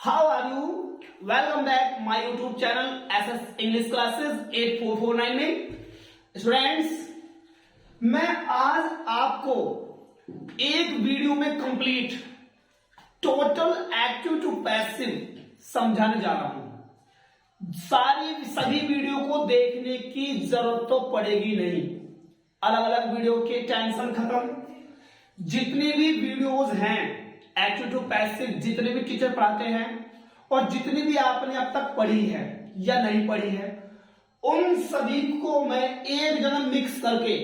How are you? Welcome back my YouTube channel SS English Classes 8449 में। Students, मैं आज आपको एक वीडियो में complete total active to passive समझाने जा रहा हूं। सभी वीडियो को देखने की जरूरत तो पड़ेगी नहीं, अलग अलग वीडियो के टेंशन खत्म। जितनी भी वीडियोस हैं एक्टिव टू पैसिव, जितने भी टीचर पढ़ाते हैं और जितनी भी आपने अब तक पढ़ी है या नहीं पढ़ी है, उन सभी को मैं एक जगह मिक्स करके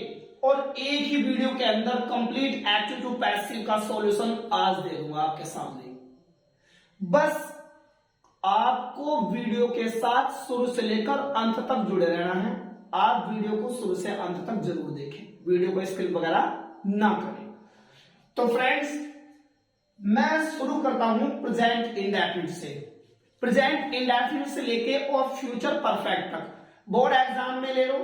और एक ही वीडियो के अंदर कंप्लीट एक्टिव टू पैसिव का सॉल्यूशन आज दे दूंगा आपके सामने। बस आपको वीडियो के साथ शुरू से लेकर अंत तक जुड़े रहना है। आप वीडियो को शुरू से अंत तक जरूर देखें, वीडियो को स्किप वगैरह ना करें। तो फ्रेंड्स, मैं शुरू करता हूं प्रेजेंट इंडेफिनिट से। प्रेजेंट इंडेफिनिट से लेके और फ्यूचर परफेक्ट तक बोर्ड एग्जाम में ले लो,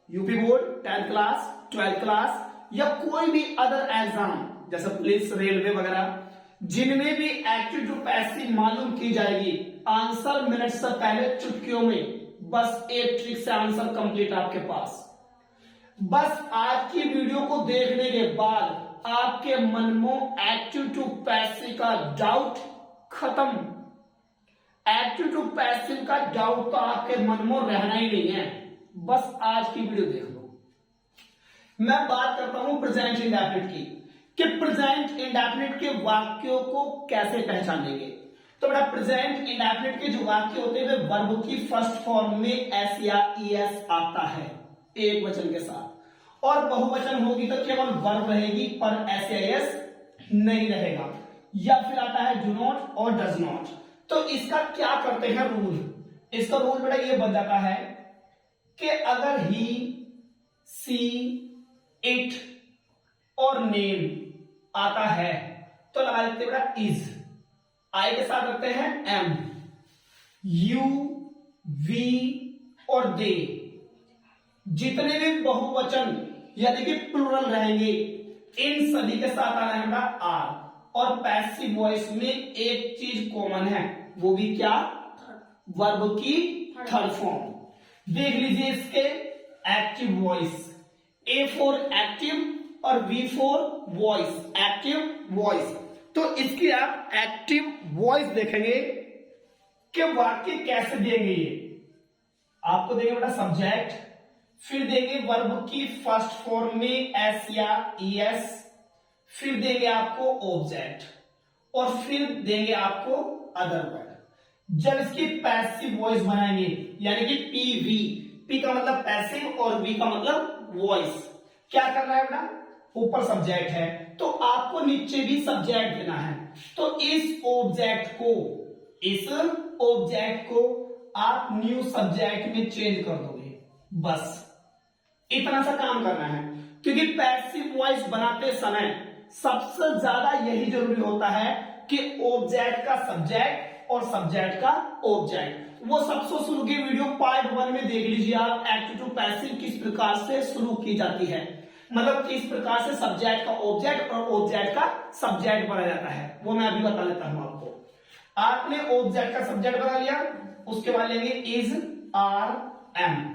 UP board 10th class 12th class या कोई भी अदर एग्जाम जैसे पुलिस रेलवे वगैरह, जिनमें भी एक्टिव टू पैसिव मालूम की जाएगी, आंसर मिनट से पहले चुटकियों में बस एक ट्रिक से आंसर कंप्लीट आपके पास। बस आज की वीडियो को देखने के बाद आपके मन में एक्टिव टू पैसिव का डाउट खत्म। एक्टिव टू पैसिव का डाउट तो आपके मन में रहना ही नहीं है। बस आज की वीडियो देख लो। मैं बात करता हूं प्रेजेंट इंडेफिनिट की कि प्रेजेंट इंडेफिनिट के वाक्यों को कैसे पहचानेंगे। तो बेटा, प्रेजेंट इंडेफिनिट के जो वाक्य होते हैं वे वर्ब की फर्स्ट फॉर्म में एस या ईएस आता है एक वचन के साथ, और बहुवचन होगी तो केवल वर्ब रहेगी पर एस या एस नहीं रहेगा, या फिर आता है डू नॉट और डज नॉट। तो इसका क्या करते हैं रूल? इसका रूल बेटा ये बन जाता है कि अगर ही, सी, इट और नेम आता है तो लगा देते हैं बेटा इज, आई के साथ रखते हैं एम, यू, वी और दे। जितने भी बहुवचन यानी कि प्लूरल रहेंगे इन सभी के साथ आना है बेटा आर। और पैसिव वॉइस में एक चीज कॉमन है, वो भी क्या? वर्ब की थर्ड फॉर्म। देख लीजिए इसके active voice, A for active और V for voice, active voice. तो इसकी आप एक्टिव वॉइस देखेंगे कि वाक्य कैसे देंगे। ये आपको देंगे बेटा सब्जेक्ट, फिर देंगे वर्ब की फर्स्ट फॉर्म में एस या ईएस, फिर देंगे आपको ऑब्जेक्ट और फिर देंगे आपको अदर वर्ड। जब इसकी पैसिव वॉइस बनाएंगे यानी कि पीवी, पी का मतलब पैसिव और वी का मतलब वॉइस, क्या करना है बेटा? ऊपर सब्जेक्ट है तो आपको नीचे भी सब्जेक्ट देना है। तो इस ऑब्जेक्ट को आप न्यू सब्जेक्ट में चेंज कर दोगे। बस इतना सा काम करना है, क्योंकि पैसिव वॉइस बनाते समय सबसे ज्यादा यही जरूरी होता है कि ऑब्जेक्ट का सब्जेक्ट और सब्जेक्ट का ऑब्जेक्ट। वो सबसे शुरू की वीडियो पार्ट 1 में देख लीजिए आप, एक्टिव टू पैसिव किस प्रकार से शुरू की जाती है, मतलब किस प्रकार से सब्जेक्ट का ऑब्जेक्ट और ऑब्जेक्ट का सब्जेक्ट बनाया जाता है, वो मैं अभी बता देता हूं आपको। आपने ऑब्जेक्ट का सब्जेक्ट बना लिया, उसके बाद लेंगे इज, आर, एम,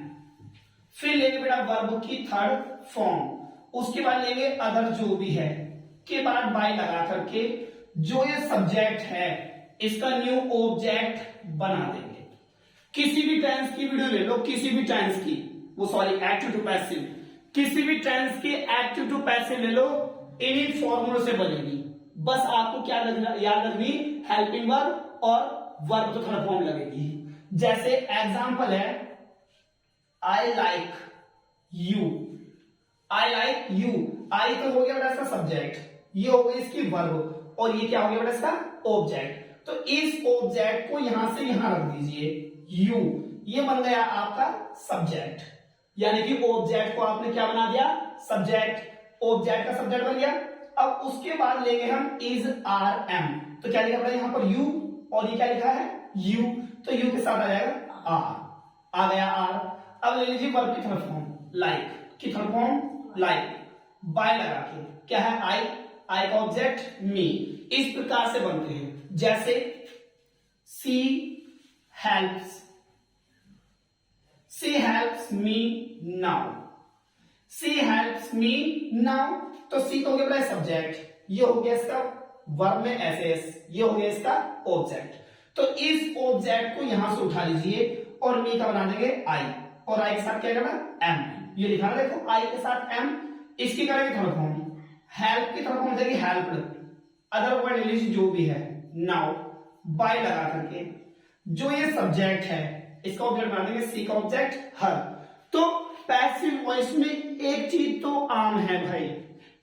फिर लेंगे बेटा वर्ब की थर्ड फॉर्म, उसके बाद लेंगे अदर जो भी है, के बाद बाय लगा करके जो ये सब्जेक्ट है इसका न्यू ऑब्जेक्ट बना देंगे। किसी भी टेंस की वीडियो ले लो, किसी भी टेंस की, वो सॉरी एक्टिव टू पैसिव, किसी भी टेंस की एक्टिव टू पैसिव ले लो, इन्हीं फॉर्मूलों से बनेगी। बस आपको क्या याद रखनी, हेल्पिंग वर्ब और वर्ब तो थर्ड फॉर्म लगेगी। जैसे एग्जांपल है I like you, I like you, I तो हो गया बेटा इसका सब्जेक्ट, ये हो गई इसकी वर्ब और ये क्या हो गया बेटा इसका ऑब्जेक्ट। तो इस ऑब्जेक्ट को यहां से यहां रख दीजिए यू, ये बन गया आपका सब्जेक्ट, यानी कि ऑब्जेक्ट को आपने क्या बना दिया? सब्जेक्ट। ऑब्जेक्ट का सब्जेक्ट बन गया। अब उसके बाद लेंगे हम इज, आर, एम, तो क्या लिखा यहां पर यू और ये क्या लिखा है यू, तो यू के साथ आ जाएगा आर, आ गया आर। अब ले लीजिए वर्ब की थर्ड फॉर्म, लाइक की थर्ड फॉर्म लाइक, बाय लगा के क्या है आई, आई का ऑब्जेक्ट मी। इस प्रकार से बनते हैं। जैसे she helps, she helps me now, she helps me now. तो सी तो हो गया सब्जेक्ट, ये हो गया इसका वर्ब में एसएस, ये हो गया इसका ऑब्जेक्ट। तो इस ऑब्जेक्ट को यहां से उठा लीजिए और मी का बना देंगे आई, और आई के साथ क्या करना एम, ये लिखा ना देखो आई के साथ एम। इसकी करेंगे थर्ड फॉर्म, हेल्प की थर्ड फॉर्म हो जाएगी हेल्प्ड, अदर वर्ड इंग्लिश जो भी है, नाउ बाय लगा करके जो ये सब्जेक्ट है इसका ऑब्जेक्ट बना देंगे सी का ऑब्जेक्ट हर। तो पैसिव वॉइस में एक चीज तो आम है भाई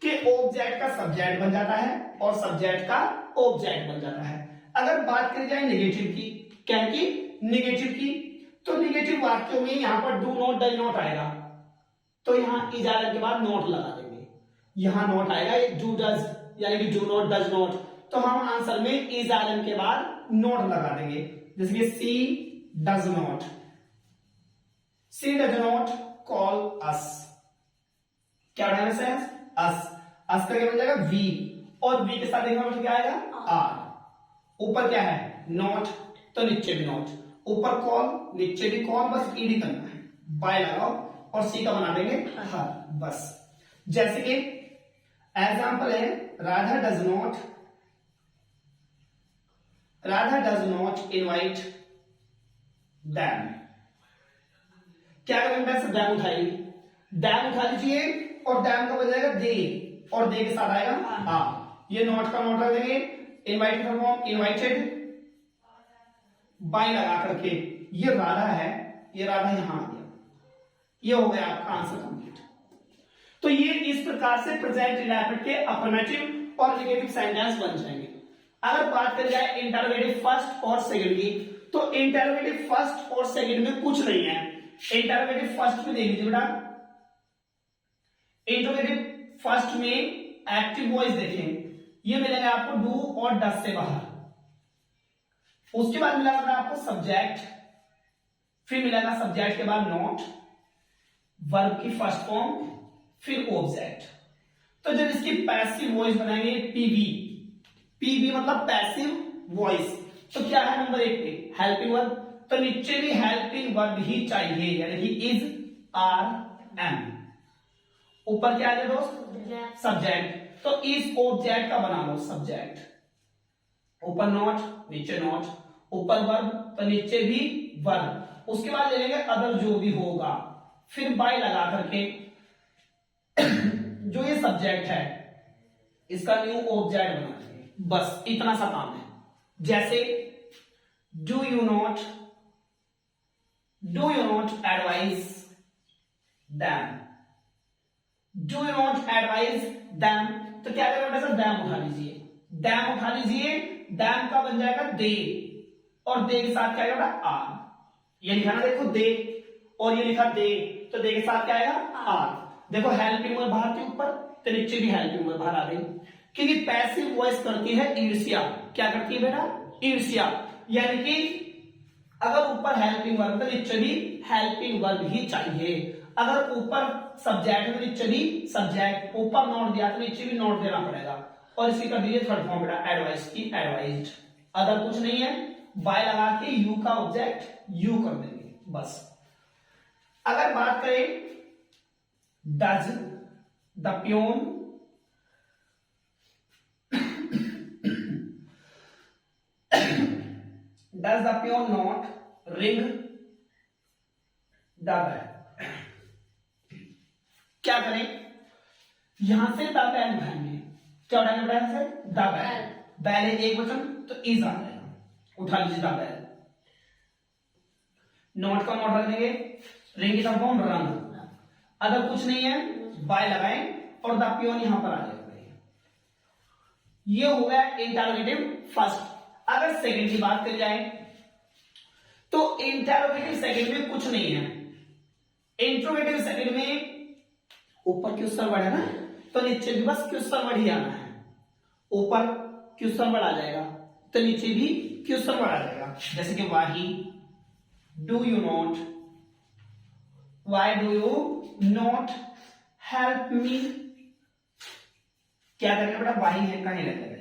कि ऑब्जेक्ट का सब्जेक्ट बन जाता है और सब्जेक्ट का ऑब्जेक्ट बन जाता है। अगर बात करी जाए नेगेटिव की, क्या की नेगेटिव की, तो नेगेटिव वाक्यों में यहां पर डू नॉट डज नॉट आएगा, तो यहां इजाजत के बाद नॉट लगा देंगे, यहां नॉट आएगा डू डज यानी कि डू नॉट डज नॉट, तो हम आंसर में इजाजत के बाद नॉट लगा देंगे, जैसे कि she does not, she does not call us, क्या बनाना है अस, अस का क्या बन जाएगा वी, और वी के साथ देखना मतलब क्या आएगा आर, ऊपर क्या है नॉट तो नीचे भी नॉट, ऊपर कॉल नीचे भी कॉल, बस ईडी करना है, बाय लगाओ और सी का बना देंगे हर बस। जैसे कि एग्जांपल है Radha does not, Radha does not invite them, क्या करेंगे डैम उठाइए, डैम उठा लीजिए और डैम का बन जाएगा दे, और दे के साथ आएगा हाँ, ये नॉट का नॉट रख देंगे, इनवाइटेड का फॉर्म इनवाइटेड, बाय लगा करके ये राधा है, ये राधा यहां आ गया, ये हो गया आपका आंसर कंप्लीट। तो ये इस प्रकार से प्रेजेंट इंडेफिनिट के अफर्मेटिव और नेगेटिव सेंटेंस बन जाएंगे। अगर बात करी जाए इंटरोगेटिव फर्स्ट और सेकंड की, तो इंटरोगेटिव फर्स्ट और सेकंड में कुछ नहीं है। इंटरोगेटिव फर्स्ट में देख लीजिए बेटा, इंटरोगेटिव फर्स्ट में एक्टिव वॉइस देखें, ये मिलेगा आपको डू और डस से बाहर, उसके बाद मिलेगा आपको सब्जेक्ट, फिर मिलेगा सब्जेक्ट के बाद नॉट, वर्ब की फर्स्ट फॉर्म, फिर ऑब्जेक्ट। तो जब इसकी पैसिव वॉइस बनाएंगे पीवी, पीवी मतलब पैसिव वॉइस, तो क्या है नंबर एक पे हेल्पिंग वर्ब, तो नीचे भी हेल्पिंग वर्ब ही चाहिए, यानी कि इज आर एम, ऊपर क्या है दोस्त सब्जेक्ट, तो इस ऑब्जेक्ट का बना लो सब्जेक्ट, ऊपर नॉट नीचे नॉट, ऊपर वर्ब तो नीचे भी वर्ब, उसके बाद ले लेंगे अदर जो भी होगा, फिर बाय लगा करके जो ये सब्जेक्ट है इसका न्यू ऑब्जेक्ट बना देंगे, बस इतना सा काम है। जैसे do you not advise them, do you not advise them, तो क्या करेंगे सर दैम उठा लीजिए, दैम उठा लीजिए, दैम का बन जाएगा दे, और दे के साथ क्या आएगा आर, ये लिखा ना देखो दे, और ये लिखा दे, तो दे के साथ क्या आएगा आर, देखो हेल्पिंग वर्ब बाहर के ऊपर, तो नीचे भी हेल्पिंग वर्ब बाहर आ गई, क्योंकि पैसिव वॉइस करती है ईर्ष्या, क्या करती है बेटा ईर्ष्या, यानी कि अगर ऊपर हेल्पिंग वर्ब तो नीचे भी हेल्पिंग वर्ब ही चाहिए, अगर ऊपर सब्जेक्ट तो नीचे भी सब्जेक्ट, ऊपर नोट दिया तो नीचे भी नोट देना पड़ेगा, और इसकी कर दीजिए थर्ड फॉर्म बेटा एडवाइस की एडवाइज्ड, अदर कुछ नहीं है, बाय लगा के यू का ऑब्जेक्ट यू कर देंगे बस। अगर बात करें does the peon does the peon not ring the bell, क्या करें यहां से द बेल उठाएंगे, क्या उठाएंगे बेटा से द बेल, बेल है एक वचन तो इज आ जाएगा, उठा लीजिए द बेल, नॉट का नॉट रख देंगे, रिंग की तरफ हम रंग, अगर कुछ नहीं है बाय लगाएं और द प्योन यहां पर आ जाएगा, ये हो गया इंटरोगेटिव फर्स्ट। अगर सेकंड की बात करी जाए तो इंटरोगेटिव सेकंड में कुछ नहीं है, इंट्रोगेटिव सेकंड में ऊपर क्वेश्चन वर्ड है ना, तो नीचे भी बस क्वेश्चन वर्ड ही आना है, ऊपर क्वेश्चन वर्ड आ जाएगा तो नीचे भी क्वेश्चन वर्ड आ जाएगा, जैसे कि why, do you not, why do you not help me, क्या करेंगे बेटा वाही है का नहीं लगेगा,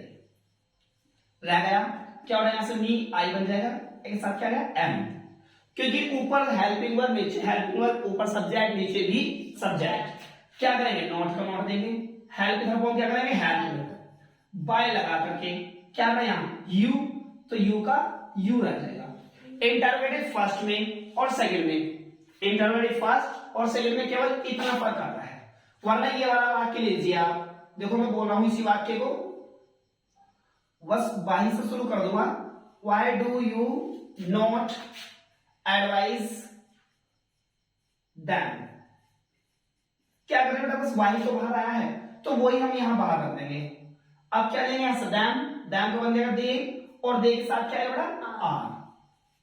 रह गया क्या हो रहा है यहां से मी आई बन जाएगा, एक साथ क्या गया एम, क्योंकि ऊपर हेल्पिंग वर्ब, नीचे हेल्पिंग वर्ब, ऊपर सब्जेक्ट, नीचे भी सब्जेक्ट। क्या करेंगे, नॉट का नॉट देंगे, हेल्प का फॉर्म क्या करेंगे, हेल्प, बाय लगा करके क्या रहा यहाँ यू, तो यू का यू रह जाएगा। इंटरोगेटिव फर्स्ट में और सेकंड में, इंटरोगेटिव फर्स्ट और सेकंड में केवल इतना फर्क आता है, वरना ये वाला वाक्य लीजिए आप, देखो मैं बोल रहा हूं इसी वाक्य को बस बाही से शुरू कर दूंगा, why do you not advise them. क्या करें बेटा, बस वाही तो बाहर आया है तो वही हम यहां बाहर रख देंगे। अब क्या लेंगे यहां से दैम, दैम को बन जाएगा दे, और दे के साथ क्या है बेटा आर।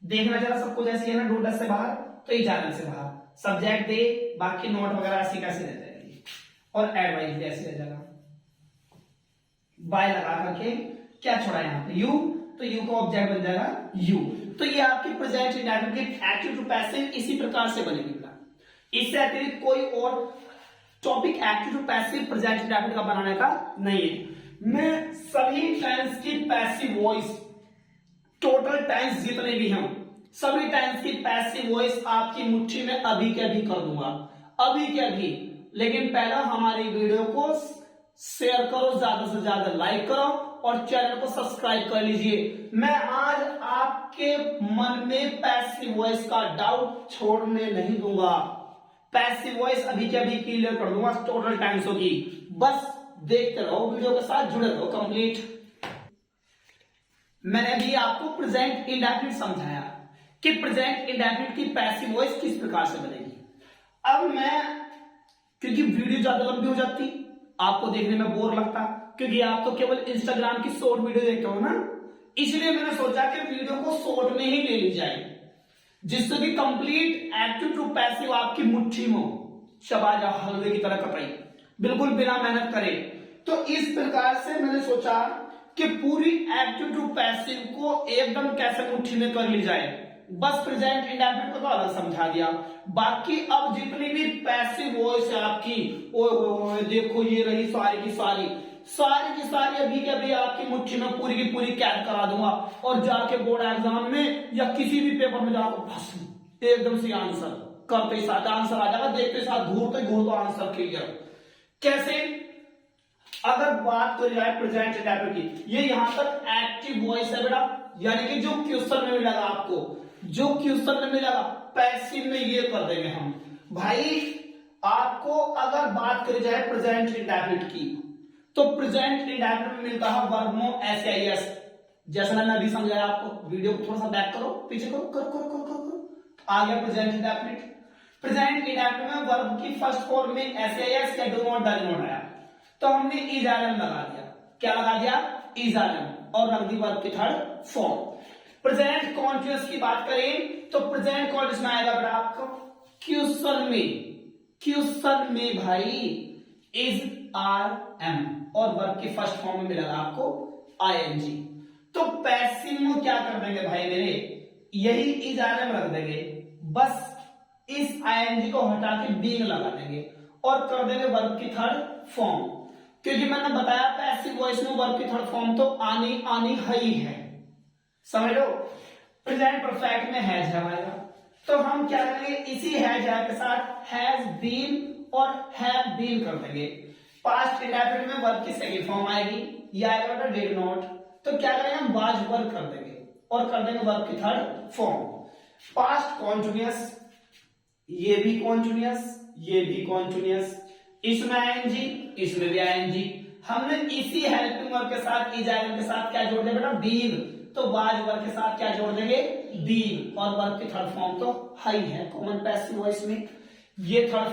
देखना जरा सब कुछ ऐसे है ना, डूडस से बाहर तो इजाजत से बाहर, सब्जेक्ट दे, बाकी नोट वगैरह ऐसी कैसे रह जाएगी, और एडवाइस भी ऐसे रह जाएगा। बाय लगा करके क्या छोड़ा यहाँ पे यू, तो यू का ऑब्जेक्ट बन जाएगा यू। तो ये आपकी present indefinite active to passive इसी प्रकार से बनेगी। इससे अतिरिक्त कोई और topic active to passive present indefinite का बनाने का नहीं है। मैं सभी टेंस की पैसिव वॉइस, टोटल टेंस जितने भी हम सभी टेंस की पैसिव वॉइस आपकी मुट्ठी में अभी के अभी कर दूंगा, अभी के अभी। लेकिन पहला हमारी वीडियो को शेयर करो, ज्यादा से ज्यादा लाइक करो और चैनल को सब्सक्राइब कर लीजिए। मैं आज आपके मन में पैसिव वॉइस का डाउट छोड़ने नहीं दूंगा, पैसिव वॉइस अभी के अभी क्लियर कर दूंगा टोटल टेंसों की। बस देखते रहो, वीडियो के साथ जुड़े रहो कंप्लीट। मैंने अभी आपको प्रेजेंट इंडेफिनिट समझाया कि प्रेजेंट इंडेफिनिट की पैसिव वॉइस किस प्रकार से बनेगी। अब मैं, क्योंकि वीडियो ज्यादा लंबी हो जाती, आपको देखने में बोर लगता, क्योंकि आप तो केवल इंस्टाग्राम की शॉर्ट वीडियो देखते हो ना, इसलिए मैंने सोचा कि वीडियो को शॉर्ट में ही ले ली जाए, जिससे कि कंप्लीट एक्टिव टू पैसिव आपकी मुट्ठी में शबाजा हलवे की तरह कटाई, बिल्कुल बिना मेहनत करे। तो इस प्रकार से मैंने सोचा कि पूरी एक्टिव टू पैसिव को एकदम कैसे मुट्ठी में कर ली जाए। बस प्रेजेंट इंडेफिनिट को तो अलग समझा दिया, बाकी अब जितनी भी पैसिव वॉइस है आपकी, ओए देखो ये रही सारी की सारी अभी के अभी आपकी मुट्ठी में पूरी की पूरी कैद करा दूंगा, और जाके बोर्ड एग्जाम में या किसी भी पेपर में जाकर एकदम से आंसर करते ही साथ आंसर आ जाएगा, देखते साथ घूरते आंसर क्लियर। कैसे, अगर बात करी जाए प्रेजेंट इंडेफिनिट की, ये यहां तक एक्टिव वॉइस है बेटा, यानी कि जो क्वेश्चन में मिलेगा आपको, जो क्वेश्चन में मिलेगा पैसिव में ये कर देंगे हम। भाई आपको अगर बात करी जाए प्रेजेंट इंडेफिनिट की, तो प्रेजेंट इंडेफिनिट में मिलता है वर्बों एसआईएस, जैसा मैंने अभी समझाया आपको। वीडियो को थोड़ा सा बैक करो, पीछे करो, करो आ गया प्रेजेंट इंडेफिनिट। प्रेजेंट इंडेफिनिट में वर्ब की फर्स्ट फॉर्म में एसआईएस या डू नॉट डज नॉट आया, तो हमने इज आर एम लगा दिया। क्या लगा दिया, इज आर एम, और रख दी वर्ब की थर्ड फॉर्म। प्रेजेंट कॉन्टिन्यूअस की बात करें तो प्रेजेंट कॉन्टिन्यूअस में आएगा बेटा आपको क्वेश्चन में भाई इज आर एम, और वर्ब की फर्स्ट फॉर्म में मिलेगा आपको आईएनजी। तो पैसिव में क्या कर देंगे भाई मेरे, यही इज आर एम रख देंगे, बस इस आईएनजी को हटा के बीइंग लगा देंगे और कर देंगे वर्ब की थर्ड फॉर्म। क्योंकि मैंने बताया पैसिव वॉइस में वर्ब की थर्ड फॉर्म तो आनी ही है, समझ लो। प्रेजेंट परफेक्ट में हैज है हमारा, तो हम क्या करेंगे, इसी हैज है के साथ हैज बीन और हैव बीन कर देंगे। पास्ट इंडेफिनिट में वर्ब की सेकंड फॉर्म आएगी, या आएगा डिड नॉट, तो क्या करेंगे हम वाज वर्क कर देंगे और कर देंगे वर्ब की थर्ड फॉर्म। पास्ट कॉन्टिन्यूअस, ये भी कॉन्टिन्यूअस, इसमें आईएनजी, इसमें भी आईएनजी। हमने इसी हेल्पिंग वर्ब के साथ इज आर एम के साथ क्या जोड़ देंगे बेटा, बीन, तो वाज वर्ब के साथ क्या जोड़ देंगे, बीन, और वर्ब की थर्ड फॉर्म तो हाई है कॉमन पैसिव वॉइस में, ये थर्ड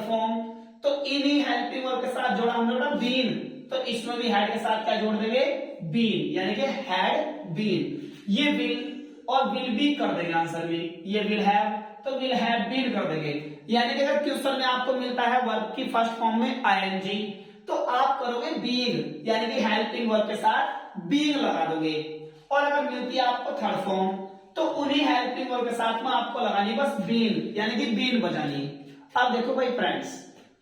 फॉर्म, तो इन्हीं हेल्पिंग वर्ब के साथ जोड़ा हमने बेटा बीन, तो इसमें भी हैड के साथ क्या जोड़ देंगे, बीन, यानी कि हैड बीन। ये विल और विल भी कर देंगे आंसर में, ये विल हैव, तो विल हैव बीन कर देंगे। यानी कि अगर क्वेश्चन में आपको मिलता है वर्ब की फर्स्ट फॉर्म में आईएनजी, तो आप करोगे बीइंग, यानी कि हेल्पिंग वर्ब के साथ बीइंग लगा दोगे। और अगर मिलती है आपको थर्ड फॉर्म, तो उन्हीं हेल्पिंग वर्ब के साथ में आपको लगानी बस बीन, यानी कि बीन बजानी। अब देखो भाई फ्रेंड्स,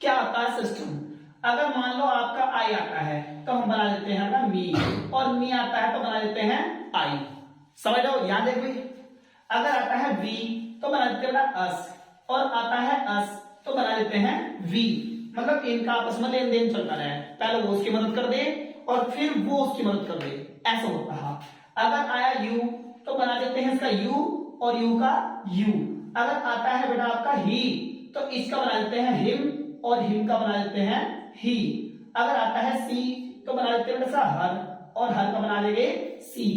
क्या आता है सिस्टम, अगर मान लो आपका आई आता है तो हम बना देते हैं ना मी, और मी आता है तो बना देते हैं आई। समझ लो, यहां देख भाई, अगर आता है वी तो बना देते हैं अस, और आता है अस तो बना देते हैं वी, मतलब इनका आपस में लेन देन चलता रहा है, पहले वो उसकी मदद कर दे और फिर वो उसकी मदद कर दे, ऐसा होता है। अगर आया यू तो बना देते हैं इसका यू और यू का यू। अगर आता है बेटा आपका ही तो इसका बना देते हैं हिम और हिम का बना देते हैं ही। अगर आता है सी तो बना देते हैं बेटा हर, और हर का बना देंगे सी।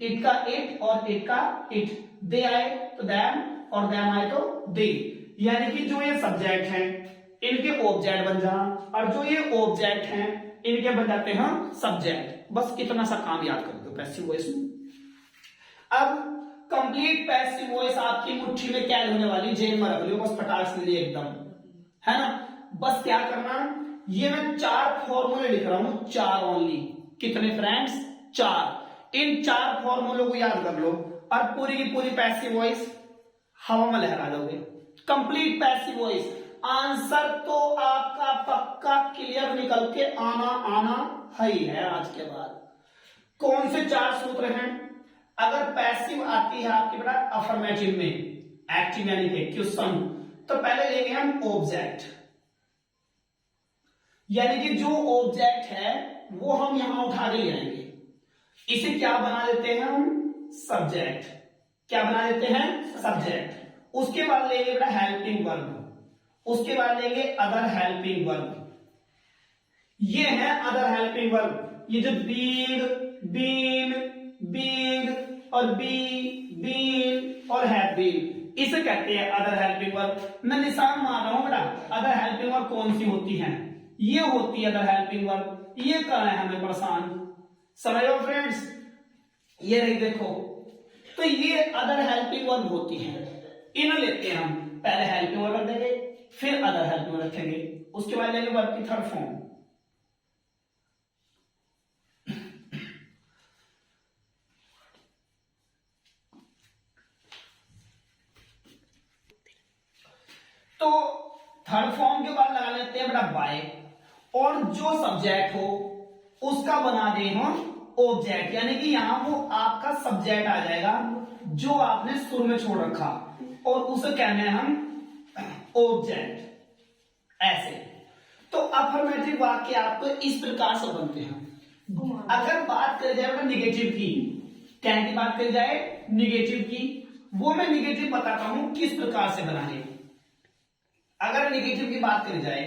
इट का इट और इट का इट, दे आए तो दैम और दैम आए तो दे, यानी कि जो ये सब्जेक्ट हैं इनके ऑब्जेक्ट बन जा, और जो ये ऑब्जेक्ट हैं इनके बन जाते हैं सब्जेक्ट। बस इतना सा काम याद कर दो पैसिव वॉइस में। अब कंप्लीट पैसिव वॉइस आपकी मुट्ठी में कैद होने वाली, जेल में रख लो बस फटाक से लिए एकदम, है ना। बस क्या करना, ये मैं 4 फॉर्मूले लिख रहा हूं, 4 ओनली। कितने फ्रेंड्स? 4। इन 4 फॉर्मूलों को याद कर लो और पूरी की पूरी पैसिव वॉइस हवा में लहरा दोगे। कंप्लीट पैसिव वॉइस, आंसर तो आपका पक्का क्लियर निकल के आना ही है आज के बाद। कौन से 4 सूत्र हैं? अगर पैसिव आती है आपकी बेटा अफर्मेटिव में, एक्टिव यानी कि क्वेश्चन, तो पहले लेंगे हम ऑब्जेक्ट, यानी कि जो ऑब्जेक्ट है वो हम यहां उठा के ले आएंगे, इसे क्या बना देते हैं हम? सब्जेक्ट। क्या बना देते हैं? सब्जेक्ट। उसके बाद लेंगे बेटा हेल्पिंग वर्ब, उसके बाद लेंगे अदर हेल्पिंग वर्ब। ये है अदर हेल्पिंग वर्ब, ये जो बीग, बीन, बीग और बीन और हैव बीन, इसे कहते हैं अदर हेल्पिंग वर्ब। मैं निशान मार रहा हूं बेटा, अदर हेल्पिंग वर्ब कौन सी होती है? ये होती है अदर हेल्पिंग वर्ब। ये कर रहे हैं हमें परेशान, समझो फ्रेंड्स। ये रही देखो, तो ये अदर हेल्पिंग वर्ब होती है, इन्हें लेते हैं हम। पहले हेल्पिंग वर्ब रख देंगे, फिर अदर हेल्पिंग वर्ब रखेंगे, उसके बाद लेंगे वर्ब की थर्ड फॉर्म। तो थर्ड फॉर्म के बाद लगा लेते हैं बेटा बाय, और जो सब्जेक्ट हो उसका बना दे हम ऑब्जेक्ट, यानी कि यहां वो आपका सब्जेक्ट आ जाएगा जो आपने शुरू में छोड़ रखा, और उसे कहना है हम ऑब्जेक्ट, ऐसे। तो अफर्मेटिव वाक्य आपको इस प्रकार से बनते हैं। अगर बात करी जाए निगेटिव की, क्या की बात करी जाए? निगेटिव की, वो मैं निगेटिव बताता हूं किस प्रकार से बनाने। अगर निगेटिव की बात करी जाए,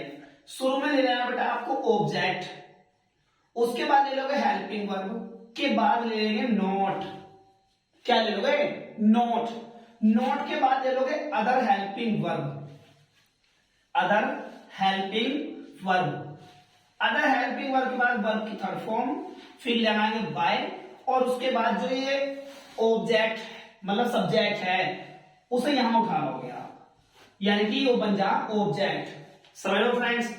शुरू में ले लेना बेटा आपको ऑब्जेक्ट, उसके बाद ले लोगे हेल्पिंग वर्ब, के बाद ले लेंगे नोट। क्या ले लोगे? नोट। नोट के बाद ले लोगे other helping verb, other helping verb. Other helping verb के बाद वर्ब की थर्ड फॉर्म, फिर लगाएंगे बाय, और उसके बाद जो ये ऑब्जेक्ट मतलब सब्जेक्ट है उसे यहां उठा लोगे आप, यानी कि वो बन जा ऑब्जेक्ट। समझ लो फ्रेंड्स।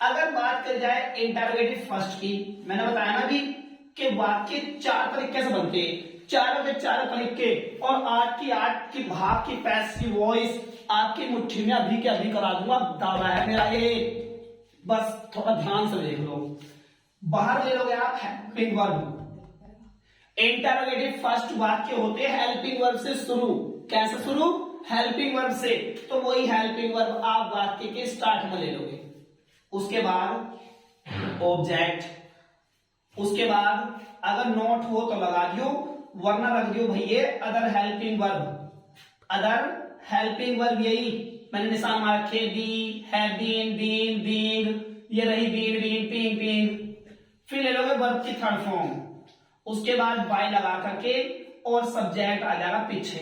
अगर बात करी जाए इंटरोगेटिव फर्स्ट की, मैंने बताया ना भी कि वाक्य 4 तरीके से बनते हैं, चारों के 4 तरीके, और 8 की भाग की पैसिव वॉइस आपकी मुट्ठी में अभी के अभी करा दूंगा, दावा है मेरा ये, बस थोड़ा ध्यान से देख लो। बाहर ले लोगे आप हेल्पिंग वर्ब। इंटरोगेटिव फर्स्ट वाक्य होते हैं हेल्पिंग वर्ब से शुरू। कैसे शुरू? हेल्पिंग वर्ब से। तो वही हेल्पिंग वर्ब आप वाक्य के स्टार्ट में ले लोगे, उसके बाद ऑब्जेक्ट, उसके बाद अगर नोट हो तो लगा दियो, वरना रख दियो भैया other helping verb. Other helping verb यही मैंने निशान मार रखे, be, have been, been, being, ये रही बीन, बीन, पिंग, पिंग। फिर ले लोगे वर्ब की थर्ड फॉर्म, उसके बाद बाय लगा करके, और सब्जेक्ट आ जाएगा पीछे,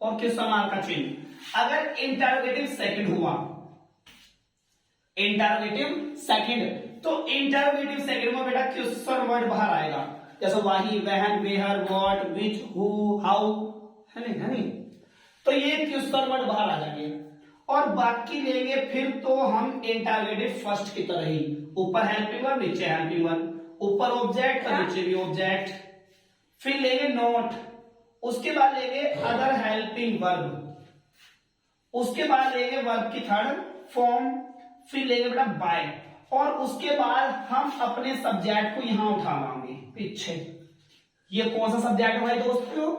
और क्वेश्चन मार्क का चिन्ह। अगर इंटरोगेटिव सेकंड हुआ, इंटरोगेटिव सेकंड, तो इंटरोगेटिव सेकंड में बेटा क्वेश्चन वर्ड बाहर आएगा, जैसे वाही, वहन, वेहर, व्हाट, विच, हु, हाउ, है नहीं? तो ये क्वेश्चन वर्ड बाहर आ जाएंगे, और बाकी लेंगे फिर तो हम इंटरोगेटिव फर्स्ट की तरह ही, ऊपर हेल्पिंग वर्ब, नीचे हेल्पिंग वर्ब, ऊपर ऑब्जेक्ट और नीचे भी ऑब्जेक्ट। फिर लेंगे नोट, उसके बाद लेंगे अदर हेल्पिंग वर्ब, उसके बाद लेंगे वर्ब की थर्ड फॉर्म, फिर लेंगे बेटा बाय, और उसके बाद हम अपने सब्जेक्ट को यहां उठा लाएंगे पीछे। ये कौन सा सब्जेक्ट है भाई दोस्तों?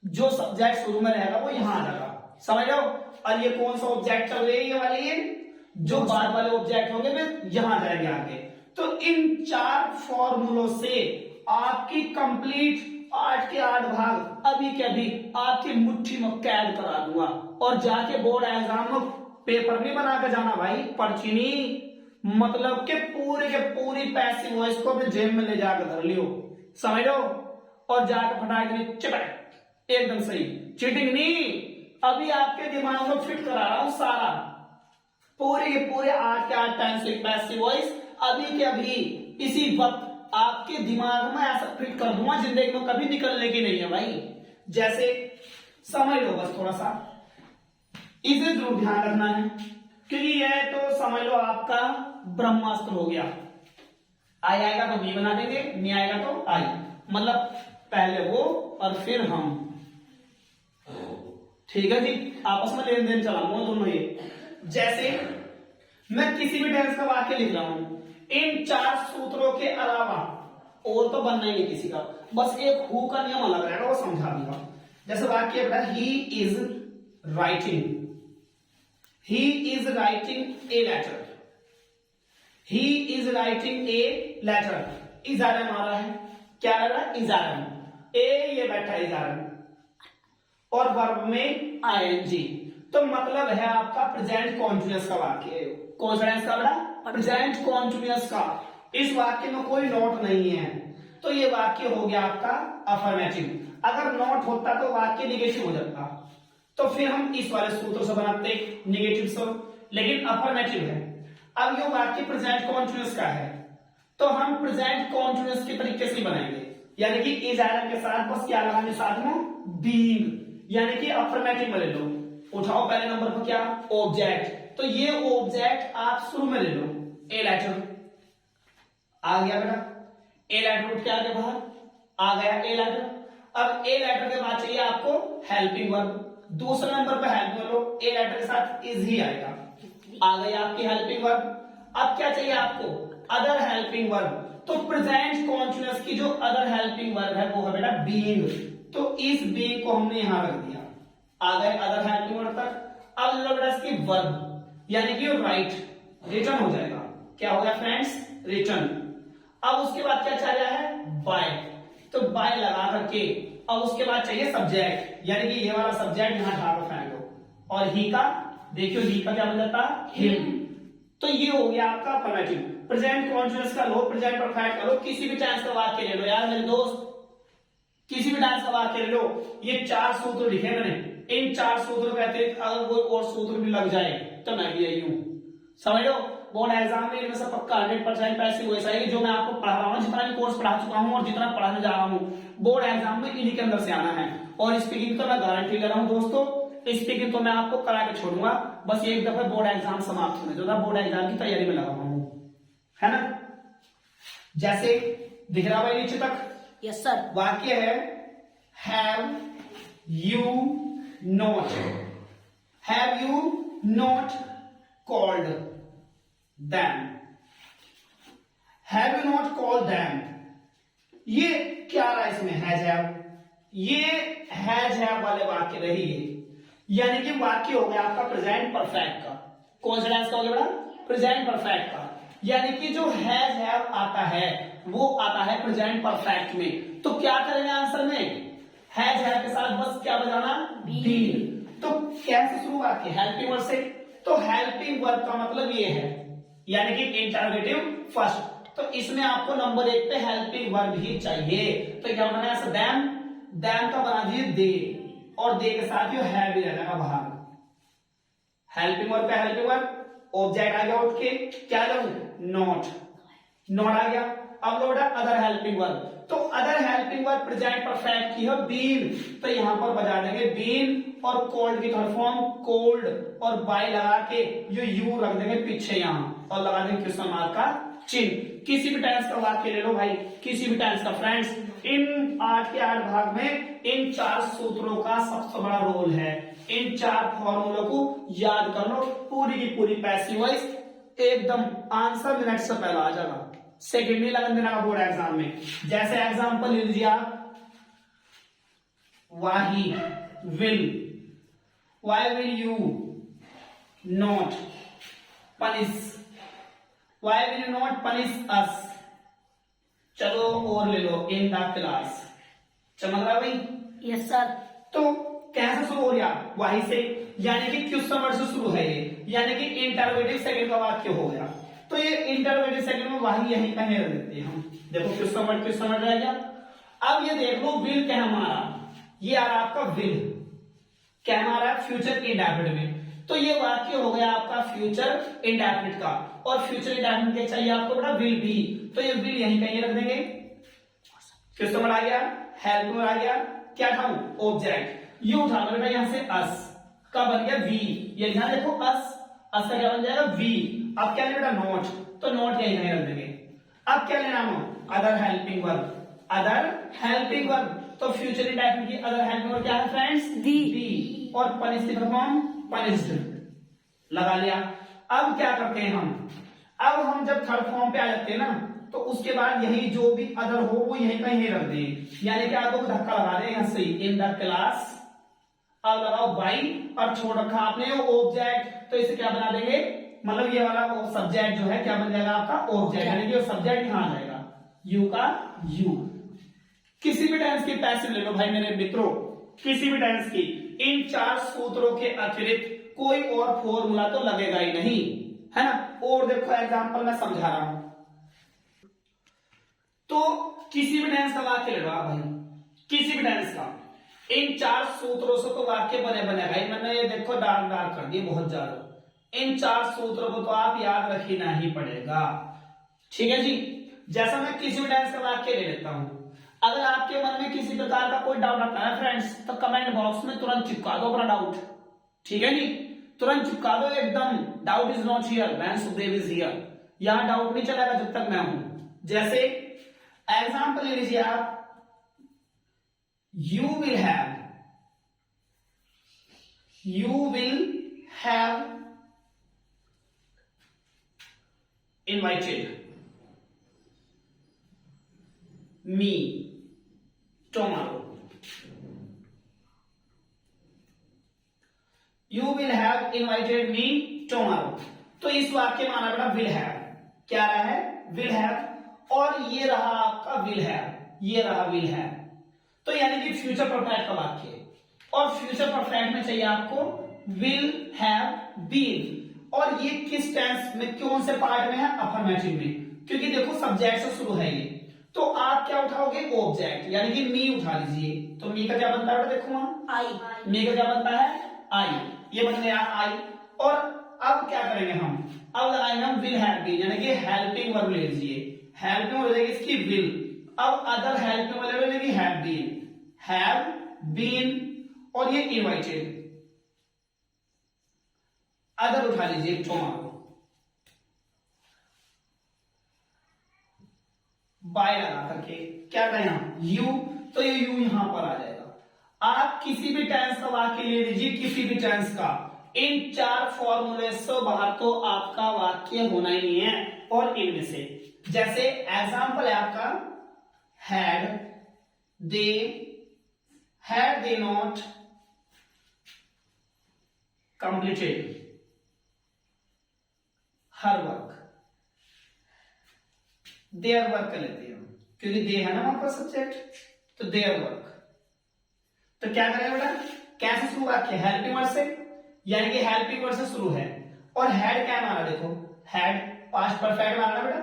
जो सब्जेक्ट शुरू में रहेगा वो यहां आ जाएगा, समझ लो। और ये कौन सा ऑब्जेक्ट चल रही है ये वाली, ये जो बाद वाले ऑब्जेक्ट होंगे वे यहां जाएंगे आगे। तो इन 4 फॉर्मूलों से आपकी कंप्लीट 8 के 8 भाग अभी के अभी आपकी मुट्ठी में कैद करा दूंगा, और जाके बोर्ड एग्जाम में पेपर नहीं बना के जाना भाई, पर्ची नहीं, मतलब के पूरी पैसिव वॉइस को अपने जेब में ले जाकर धर लियो, समझ लो। और जाके फटाक चिपक एकदम सही, चीटिंग नहीं, अभी आपके दिमाग में फिट करा रहा हूं सारा, पूरे के पूरे 8 के 8 टाइम्स पैसिव वॉइस अभी के अभी इसी वक्त आपके दिमाग में ऐसा फिट कर दूंगा, जिंदगी में कभी निकलने की नहीं है भाई। जैसे समझ लो, बस थोड़ा सा इसे जरूर ध्यान रखना है, क्योंकि यह तो समझ लो आपका ब्रह्मास्त्र हो गया। आई आएगा तो बी बना देंगे, नहीं आएगा तो आई, मतलब पहले वो और फिर हम, ठीक है जी। आपस में लेन देन चलाऊंगा दोनों ये। जैसे मैं किसी भी टेंस का वाक्य लिख रहा हूं, इन 4 सूत्रों के अलावा और तो बनना ही नहीं किसी का, बस एक हु का नियम अलग रहेगा, वो समझा दूंगा। जैसे वाक्य है, he is writing a letter, he is writing a letter. इजारम आ रहा है, क्या लग रहा है? इजारम, ए ये बैठा इजारम, और वर्ब में आईएनजी, तो मतलब है आपका प्रेजेंट कॉन्टिन्यूअस का वाक्य। कौन सा टेंस का बड़ा? प्रेजेंट कॉन्टिन्यूअस का। इस वाक्य में कोई नोट नहीं है, तो ये वाक्य हो गया आपका अफर्मेटिव। अगर नोट होता तो वाक्य निगेटिव हो जाता, तो फिर हम इस वाले सूत्र से बनाते निगेटिव से, लेकिन अफर्मेटिव है। अब ये वाक्य प्रेजेंट कॉन्टिन्यूअस का है, तो हम प्रेजेंट कॉन्टिन्यूअस के तरीके से बनाएंगे, यानी कि इज आइटम के साथ बस क्या लगाने, साथ में बीइंग, यानी कि अफर्मेटिव में ले लो। उठाओ पहले नंबर पर क्या? ऑब्जेक्ट, तो ये ऑब्जेक्ट आप शुरू में ले लो, ए लेटर आ गया बेटा, ए लेटर उठ के आ गया बाहर, आ गया ए लेटर। अब ए लेटर के बाद चाहिए आपको हेल्पिंग वर्ब, दूसरे नंबर पर हेल्प कर लो, ए लेटर के साथ इज ही आएगा, आ गई आपकी हेल्पिंग वर्ब। अब क्या चाहिए आपको? अदर हेल्पिंग वर्ब, तो प्रेजेंट कॉन्टिन्यूअस की जो अदर हेल्पिंग वर्ब है वो है बेटा बीइंग, तो इस बीइंग को हमने यहां रख दिया, आ गए अदर हेल्पिंग वर्ब तक। अब लो बेटा इसकी वर्ब, यानी कि राइट, रिटर्न हो जाएगा, क्या हो गया फ्रेंड्स? रिटर्न। अब उसके बाद क्या चाहिए है? बाय, तो बाय लगा करके अब उसके बाद चाहिए सब्जेक्ट, यानी कि ये वाला सब्जेक्ट यहां ढाल फेंक दो, और ही का देखियो, ही का क्या बन जाता? हिम। तो ये हो गया आपका अफर्मेटिव। प्रेजेंट कॉन्टिन्यूअस का लो, प्रेजेंट परफेक्ट का लो, किसी भी टेंस का वाक्य ले लो यार मेरे दोस्त, किसी भी टेंस का वाक्य ले लो। ये 4 सूत्र लिखे मैंने, इन 4 सूत्रों के अतिरिक्त अगर कोई और सूत्र भी लग जाए तो मैं भी यही हूं, समझ लो। बोर्ड एग्जाम में इनमें से पक्का 100% पैसे वैसा है, जो मैं आपको पढ़ा रहा हूँ, जितना भी कोर्स पढ़ा चुका हूँ और जितना पढ़ाने जा रहा हूँ, बोर्ड एग्जाम में इन्हीं के अंदर से आना है। और स्पीकिंग तो मैं गारंटी ले रहा हूँ दोस्तों, स्पीकिंग तो मैं आपको करा के छोड़ूंगा, बस एक दफा बोर्ड एग्जाम समाप्त होने दो, बोर्ड एग्जाम की तैयारी में लगा हुआ हूँ, है ना। जैसे दिख रहा भाई नीचे तक? Yes sir. वाक्य है have you not called them, have you not called them, ये क्या रहा इसमें? हैज हैव, ये हैज हैव वाले वाक्य रही है, यानी कि वाक्य हो गया आपका प्रेजेंट परफेक्ट का। कौन सा टेंस का हो गया बेटा? प्रेजेंट परफेक्ट का, यानी कि जो हैज हैव आता है वो आता है प्रेजेंट परफेक्ट में। तो क्या करेंगे आंसर में? हैज हैव के साथ बस क्या बजाना? बीन। तो कैसे शुरू वाक्य? हेल्पिंग वर्ब से, तो हेल्पिंग वर्ब का मतलब ये है, यानी कि इंटरोगेटिव फर्स्ट, तो इसमें आपको नंबर 1 पे हेल्पिंग वर्ब ही चाहिए। तो क्या बनाना है ऐसा? देम का बना दीजिए दे, और दे के साथ ये है भी रहना बाहर। हेल्पिंग वर्ब पे हेल्पिंग वर्ब, ऑब्जेक्ट आ गया उठ के, क्या लूं? नॉट आ गया। अब लोड है अदर हेल्पिंग वर्ब, तो other helping verb present perfect की है बीन, तो यहां पर बजा देंगे बीन, और कोल्ड की थर्ड फॉर्म कोल्ड, और बाय लगा के जो यू रख देंगे पीछे यहां, और लगा देंगे क्वेश्चन मार्क का चिन्ह। किसी भी टेंस का वाक्य ले लो भाई, किसी भी टेंस का फ्रेंड्स, इन 8 के 8 भाग में इन 4 सूत्रों का सबसे बड़ा रोल है। इन 4 फॉर्मूलों को याद कर लो, पूरी की पूरी पैसिव वॉइस एकदम आंसर मिनट से पहले आ जाएगा, सेकंड में लगन देना का बोर्ड एग्जाम में। जैसे एग्जाम्पल ले लीजिए आप, why will, why will you not punish, why will you not punish us. चलो और ले लो, इन द क्लास। चमक रहा भाई? Yes sir. तो कैसे शुरू हो गया? वाही से, यानी कि क्वेश्चन वर्ड से शुरू है ये, यानी कि इंटरोगेटिव सेकंड का वाक्य हो गया। तो ये इंटरोगेटिव सेकंड में वाही यहीं कहीं रख देते हैं हम। देखो क्वेश्चन वर्ड रह गया। अब ये देख लो, विल क्या हमारा, ये आ रहा आपका विल, क्या हमारा फ्यूचर इंडेफिनिट में। तो ये वाक्य हो गया आपका फ्यूचर इंडेफिनिट का, और फ्यूचर इंडेफिनिट के चाहिए आपको बड़ा विल बी, तो ये विल यहीं कहीं रख देंगे। क्वेश्चन वर्ड आ गया, हेल्प वर्ड आ गया, क्या था ऑब्जेक्ट, ये उठा लो बेटा यहां से अस का बन गया वी, ये ध्यान देखो अस का क्या बन जाएगा वी। अब क्या लेना नोट, तो नोट यही नहीं रख देंगे। अब क्या लेना हो, other helping verb, other helping verb, तो फ्यूचर इंडेफिनिट की अदर हेल्पिंग वर्ब क्या है फ्रेंड्स, दी, और पनिश की फॉर्म पनिश्ड लगा लिया। अब क्या करते हैं हम, अब हम जब थर्ड फॉर्म पे आ जाते हैं ना, तो उसके बाद यही जो भी अदर हो वो यहीं कहीं रख दें, यानी कि आपको धक्का लगा दें यहां से, इन द क्लास, अब लगाओ बाई, और छोड़ रखा आपने ऑब्जेक्ट, तो इसे क्या बना देंगे, मतलब ये वाला सब्जेक्ट जो है क्या बन जाएगा आपका ऑब्जेक्ट, यानी कि सब्जेक्ट यहां आ जाएगा, यू का यू। किसी भी टेंस की पैसिव ले लो भाई मेरे मित्रों, किसी भी टेंस की, इन चार सूत्रों के अतिरिक्त कोई और फॉर्मूला तो लगेगा ही नहीं, है ना। और देखो एग्जांपल मैं समझा रहा हूं, तो किसी भी टेंस का वाक्य ले लो आप भाई, किसी भी टेंस का, इन चार सूत्रों से तो वाक्य बने भाई, मैंने ये देखो डाल कर दिए बहुत ज्यादा, इन चार सूत्रों को तो आप याद रखना ही पड़ेगा, ठीक है जी। जैसा मैं किसी भी टेंस का वाक्य ले लेता हूं, अगर आपके मन में किसी प्रकार का कोई डाउट आता है फ्रेंड्स, तो कमेंट बॉक्स में तुरंत चिपका दो अपना डाउट, ठीक है जी, तुरंत चिपका दो एकदम, doubt is not here when Sukhdev is here, यहां डाउट नहीं चलेगा जब तक मैं हूं। जैसे एग्जांपल ले लीजिए आप, you will have invited me tomorrow, you will have invited me tomorrow। तो इस वाक्य में आना बेटा विल हैव, क्या रहा है विल हैव, और ये रहा आपका विल हैव, ये रहा विल हैव, तो यानी कि फ्यूचर परफेक्ट का वाक्य, और फ्यूचर परफेक्ट में चाहिए आपको विल हैव बीन, और ये किस टेंस में कौन से पार्ट में है, अफर्मेटिव में, क्योंकि देखो सब्जेक्ट से शुरू है ये, तो आप क्या उठाओगे ऑब्जेक्ट, यानी कि मी उठा लीजिए, तो मी का क्या बनता है देखो वहां आई, मी का क्या बनता है आई, ये बन गया आई। और अब क्या करेंगे हम, अब लगाएंगे हम विल हैव बीन, यानी कि हेल्पिंग वर्ब ले लीजिए, हेल्पिंग हो जाएगी इसकी विल, अब अदर हेल्पिंग वर्ब ले लेंगे हैव बीन, और ये इनवाइटेड, अदर उठा लीजिए टुमारो, बाय लगा करके क्या करें हम यू, तो ये यू यहां पर आ जाएगा। आप किसी भी टेंस का वाक्य ले लीजिए, किसी भी टेंस का, इन चार फॉर्मूले से बाहर तो आपका वाक्य होना ही नहीं है, और इनमें से जैसे एग्जांपल है आपका had they not completed her work, their work कर लेते हैं क्योंकि दे है ना वहां पर सब्जेक्ट, तो their work, तो क्या करेंगे बेटा, कैसे शुरू वाक्य हेल्पिंग वर्ड से, यानी कि हेल्पिंग वर्ड से शुरू है, और हैड क्या माना, देखो हैड पास्ट परफेक्ट माना बेटा,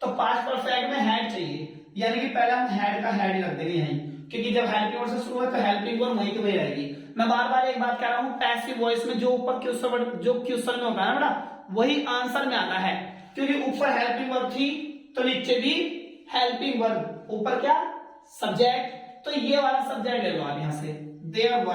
तो पास्ट परफेक्ट में हैड चाहिए, यानी कि पहले हम हैड का हैड ही रख देंगे यहीं, क्योंकि जब हेल्पिंग वर्ड से शुरू है तो हेल्पिंग वर्ड वहीं की वहीं रहेगी। मैं बार बार एक बात कह रहा हूं, पैसिव वॉइस में जो ऊपर क्वेश्चन जो क्वेश्चन में होता है ना बेटा, वही आंसर में आता है, क्योंकि ऊपर हेल्पिंग वर्ब थी तो नीचे भी हेल्पिंग वर्ब, ऊपर क्या सब्जेक्ट, तो ये वाला सब्जेक्ट ले लो आप यहां से, देयर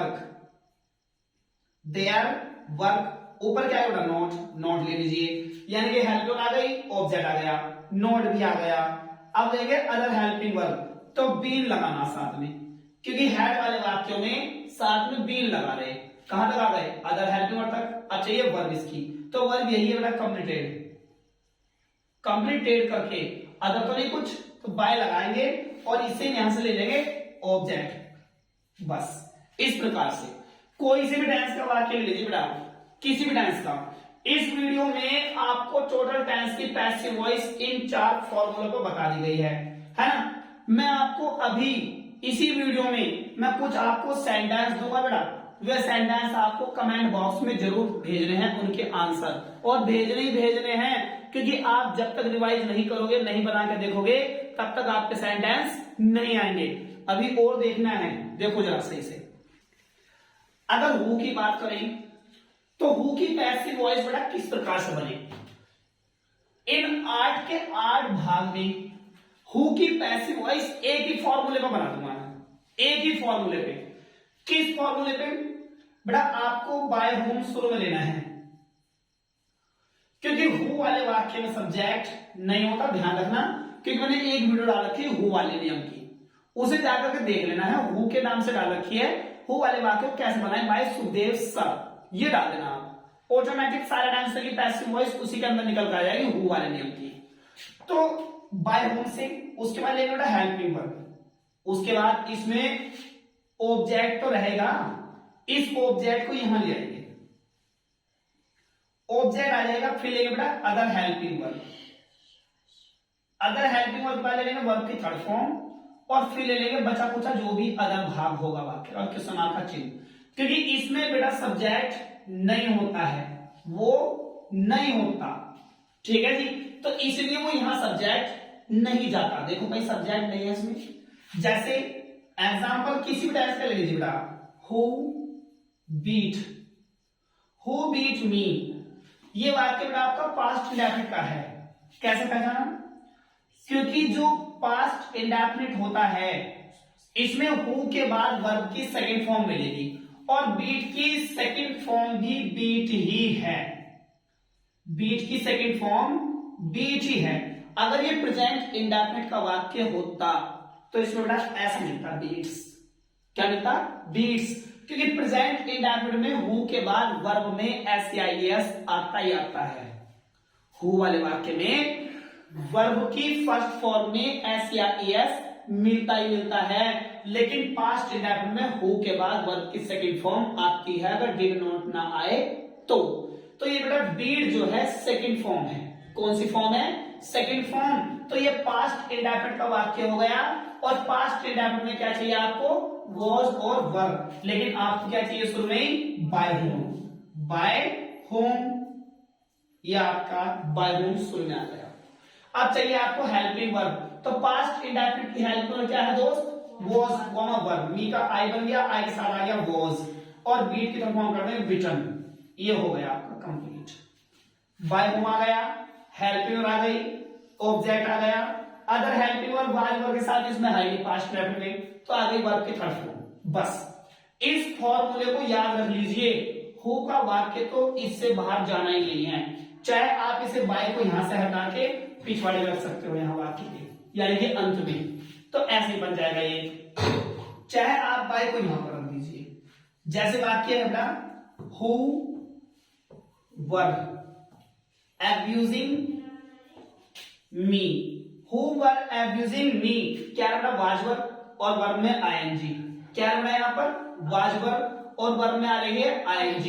वर्क, ऊपर क्या होगा नोट ले लीजिए, यानी कि हेल्पिंग आ गई, ऑब्जेक्ट आ गया, नोट भी आ गया। अब लेंगे अदर हेल्पिंग वर्ब, तो बीन लगाना साथ में, क्योंकि हेड वाले वाक्यों में साथ में बीन लगा रहे, कहां लगा रहे, अदर हेल्पिंग वर्ब तक। अच्छा ये वर्ब इसकी, तो वर्ब यही है बेटा कंप्लीटेड करके, अदर तो नहीं कुछ, तो बाय लगाएंगे और इसे यहां से ले लेंगे ऑब्जेक्ट। बस इस प्रकार से कोई से भी टेंस का वाक्य ले लीजिए बेटा, किसी भी टेंस का। इस वीडियो में आपको टोटल टेंस की पैसिव वॉइस इन 4 फॉर्मूलों को बता दी गई है ना। मैं आपको अभी इसी वीडियो में मैं कुछ आपको सेंटेंस दूंगा बेटा, वे सेंटेंस आपको कमेंट बॉक्स में जरूर भेजने हैं, उनके आंसर और भेजने ही भेजने हैं, क्योंकि आप जब तक रिवाइज नहीं करोगे, नहीं बना के देखोगे, तब तक आपके सेंटेंस नहीं आएंगे। अभी और देखना है, देखो जरा सही से। अगर हु की बात करें तो हु की पैसिव वॉइस बेटा किस प्रकार से बने। इन 8 के 8 भाग में हु की पैसिव वॉइस एक ही फॉर्मूले पर बना दूंगा, एक ही फॉर्मूले पे। किस फॉर्मूले पे बेटा? आपको बाय होम शुरू में लेना है, क्योंकि हु वाले वाक्य में सब्जेक्ट नहीं होता, ध्यान रखना, क्योंकि मैंने एक वीडियो डाल रखी है हु वाले नियम की, उसे जाकर के देख लेना है। हु के नाम से डाल रखी है, हु वाले वाक्य को कैसे बनाए, बाय सुखदेव सर, ये डाल देना आप। ऑटोमेटिक सारे आंसर की पैसिव वॉइस उसी के अंदर निकल कर आ जाएगी हु वाले नियम की। तो बाय होम से, उसके बाद लेंगे बेटा हेल्पिंग वर्ब, उसके बाद इसमें ऑब्जेक्ट तो रहेगा, इस ऑब्जेक्ट को यहां ले आएंगे, ऑब्जेक्ट आ जाएगा, फिर लेंगे बेटा other helping verb, other helping verb के लेंगे वर्ब की थर्ड फॉर्म, और फिर ले लेंगे बचा कुचा जो भी अदर भाग होगा वाक्य और क्वेश्चन मार्क का चिन्ह, क्योंकि इसमें बेटा सब्जेक्ट नहीं होता है, वो नहीं होता, ठीक है जी। तो इसलिए वो यहां सब्जेक्ट नहीं जाता। देखो भाई सब्जेक्ट नहीं है इसमें। जैसे एग्जांपल किसी भी टेंस का ले लीजिए बेटा, हु बीट मी, ये वाक्य बेटा आपका पास्ट इंडेफिनिट का है। कैसे पहचाना? क्योंकि जो पास्ट इंडेफिनिट होता है इसमें हु के बाद वर्ब की सेकंड फॉर्म मिलेगी, और बीट की सेकंड फॉर्म भी बीट ही है, बीट की सेकंड फॉर्म बीट ही है। अगर ये प्रेजेंट इंडेफिनिट का वाक्य होता तो इसमें बेटा ऐसा मिलता बीट्स, क्या मिलता? बीट्स, क्योंकि प्रेजेंट इंडेफिनिट में हु के बाद वर्ब में SEIS आता ही आता है। हु वाले वाक्य में वर्ब की फर्स्ट फॉर्म में SEIS मिलता ही मिलता है, लेकिन पास्ट इंडेफिनिट में हु के बाद वर्ब की सेकंड फॉर्म आती है, अगर डिड नॉट ना आए तो ये बेटा बीट जो है सेकंड फॉर्म है। कौन सी फॉर्म है? Second form. तो ये पास्ट इंडेफिनिट का वाक्य हो गया, और पास्ट इंडेफिनिट में क्या चाहिए आपको? वॉज और वर्ब, लेकिन आपको क्या चाहिए शुरू में? बाय होम, बाय होम, ये आपका बाय होम शुरू में आ गया। अब चाहिए आपको हेल्पिंग वर्ब, तो पास्ट इंडेफिनिट की हेल्पिंग वर्ब क्या है दोस्त? वॉज कॉमा वर्ब, मी का आई बन गया, आई के साथ आ गया वॉज, और बीट की तरफ हम करते हैं बिटन, ये हो गया आपका कंप्लीट। बाय होम आ गया, हेल्पिंग वर्ब आ गई, ऑब्जेक्ट आ गया, other helping verb was verb के साथ इसमें है पास्ट इंडेफिनिट में, तो आ गई वर्ब की थर्ड फॉर्म। बस इस फॉर्मूले को याद रख लीजिए, हु का वाक्य तो इससे बाहर जाना ही नहीं है, चाहे आप इसे बाय को यहां से हटा के पिछवाड़े रख सकते हो यहां वाक्य के, यानी कि अंत में, तो ऐसे ही बन जाएगा ये। चाहे आप बाय को यहां पर रख दीजिए, जैसे वाक्य है बेटा, who were abusing me, who were abusing मी, क्या बेटा? वाज वर्ब और वर्ब में ING, क्या बेटा यहां पर? वाज वर्ब और वर्ब में आ रही है ING,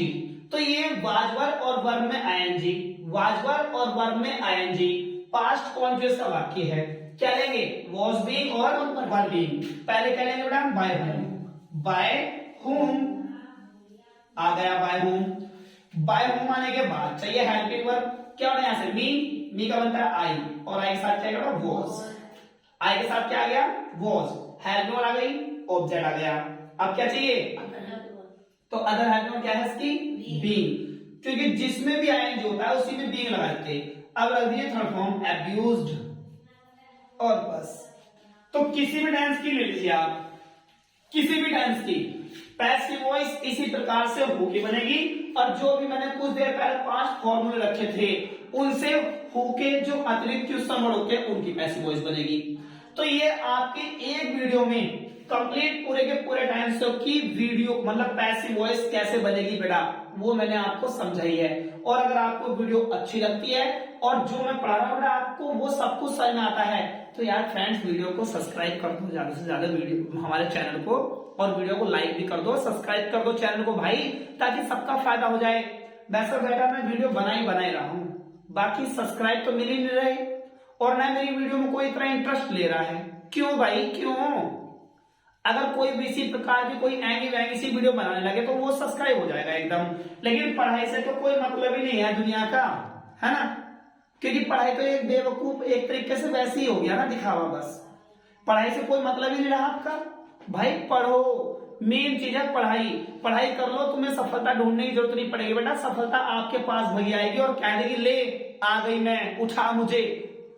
तो ये वाज वर्ब और वर्ब में ING, वाज वर्ब और वर्ब में ING पास्ट कॉन्टिन्यूअस का वाक्य है। क्या लेंगे? वॉज बीइंग और वर बीइंग। पहले क्या लेंगे बेटा? बाय होम, बाय होम आ गया बाय होम। बाय होम आने के बाद चाहिए हेल्पिंग वर्ब, क्या होना यहां से? मी का बनता है आई, और आई के साथ क्या होगा? वॉज, आई के साथ क्या आ गया? वॉज, हेल्पिंग वर्ब आ गई, ऑब्जेक्ट आ गया। अब क्या चाहिए? तो अदर हेल्पिंग वर्ब क्या है इसकी? बीइंग, क्योंकि जिसमें भी ING होता है उसी में बीइंग लगा देते। अब रख दीजिए थर्ड फॉर्म अब्यूज्ड, और बस। तो किसी भी टेंस की ले लीजिए आप, किसी भी टेंस की पैसिव वॉइस इसी प्रकार से हु की बनेगी, और जो भी मैंने कुछ देर पहले 5 फॉर्मूले रखे थे उनसे हु के जो अतिरिक्त क्वेश्चन वर्ड होते हैं उनकी पैसिव वॉइस बनेगी। तो ये आपके एक वीडियो में कंप्लीट पूरे के पूरे टेंस की वीडियो, मतलब पैसिव वॉइस कैसे बनेगी बेटा, वो मैंने आपको समझाई है। और अगर आपको वीडियो अच्छी लगती है और जो मैं पढ़ा रहा हूँ आपको वो सब कुछ समझ में आता है तो यार फ्रेंड्स वीडियो को सब्सक्राइब कर दो, ज्यादा से ज्यादा वीडियो हमारे चैनल को, और वीडियो को लाइक भी कर दो, सब्सक्राइब कर दो चैनल को भाई, ताकि सबका फायदा हो जाए। वैसे बेटा मैं वीडियो बना ही रहा हूँ, बाकी सब्सक्राइब तो मिल ही नहीं रहे और ना मेरी वीडियो में कोई इतना इंटरेस्ट ले रहा है। क्यों भाई क्यों? अगर कोई भी इसी प्रकार की कोई एंगी वैंगी सी वीडियो बनाने लगे तो वो सब्सक्राइब हो जाएगा एकदम, लेकिन पढ़ाई से तो कोई मतलब ही नहीं है दुनिया का, है ना? क्योंकि पढ़ाई तो एक बेवकूफ एक तरीके से वैसे ही हो गया ना, दिखावा बस। पढ़ाई से कोई मतलब ही नहीं रहा आपका। भाई पढ़ो, मेन चीज है पढ़ाई। पढ़ाई कर लो, तुम्हें सफलता ढूंढने की जरूरत नहीं पड़ेगी बेटा, सफलता आपके पास भगी आएगी और कह देगी ले आ गई मैं, उठा मुझे,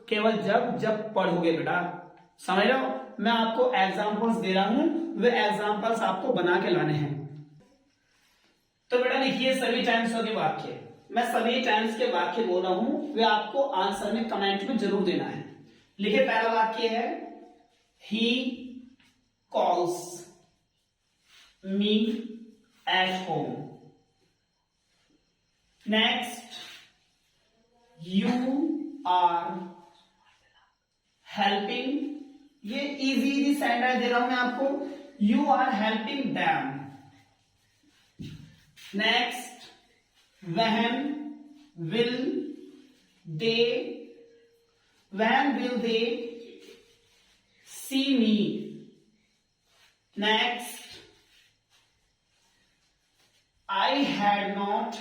केवल जब पढ़ोगे बेटा। समझ रहे हो? मैं आपको एग्जांपल्स दे रहा हूं, वे एग्जांपल्स आपको बना के लाने हैं। तो बेटा लिखिए सभी टाइम्सों के वाक्य, मैं सभी टाइम्स के वाक्य बोल रहा हूं, वे आपको आंसर में कमेंट में जरूर देना है। लिखिए पहला वाक्य है he calls me at home. Next, you are helping, ये इजी सेंटेंस दे रहा हूं मैं आपको, you are helping them. Next, when will they see me? Next, I had not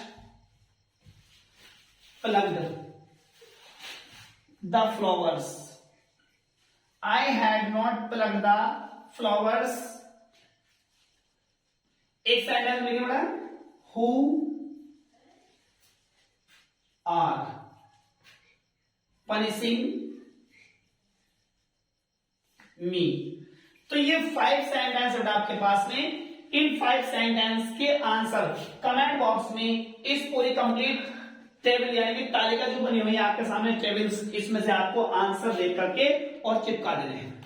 plucked the flowers. I had not plucked the flowers. एक sentence लिखिए बेटा, who are punishing me। तो ये 5 सेंटेंस है आपके पास में। इन 5 सेंटेंस के आंसर कमेंट बॉक्स में इस पूरी कंप्लीट टेबल यानी कि तालिका जो बनी हुई है आपके सामने टेबल्स, इसमें से आपको आंसर देख करके और चिपका देने हैं।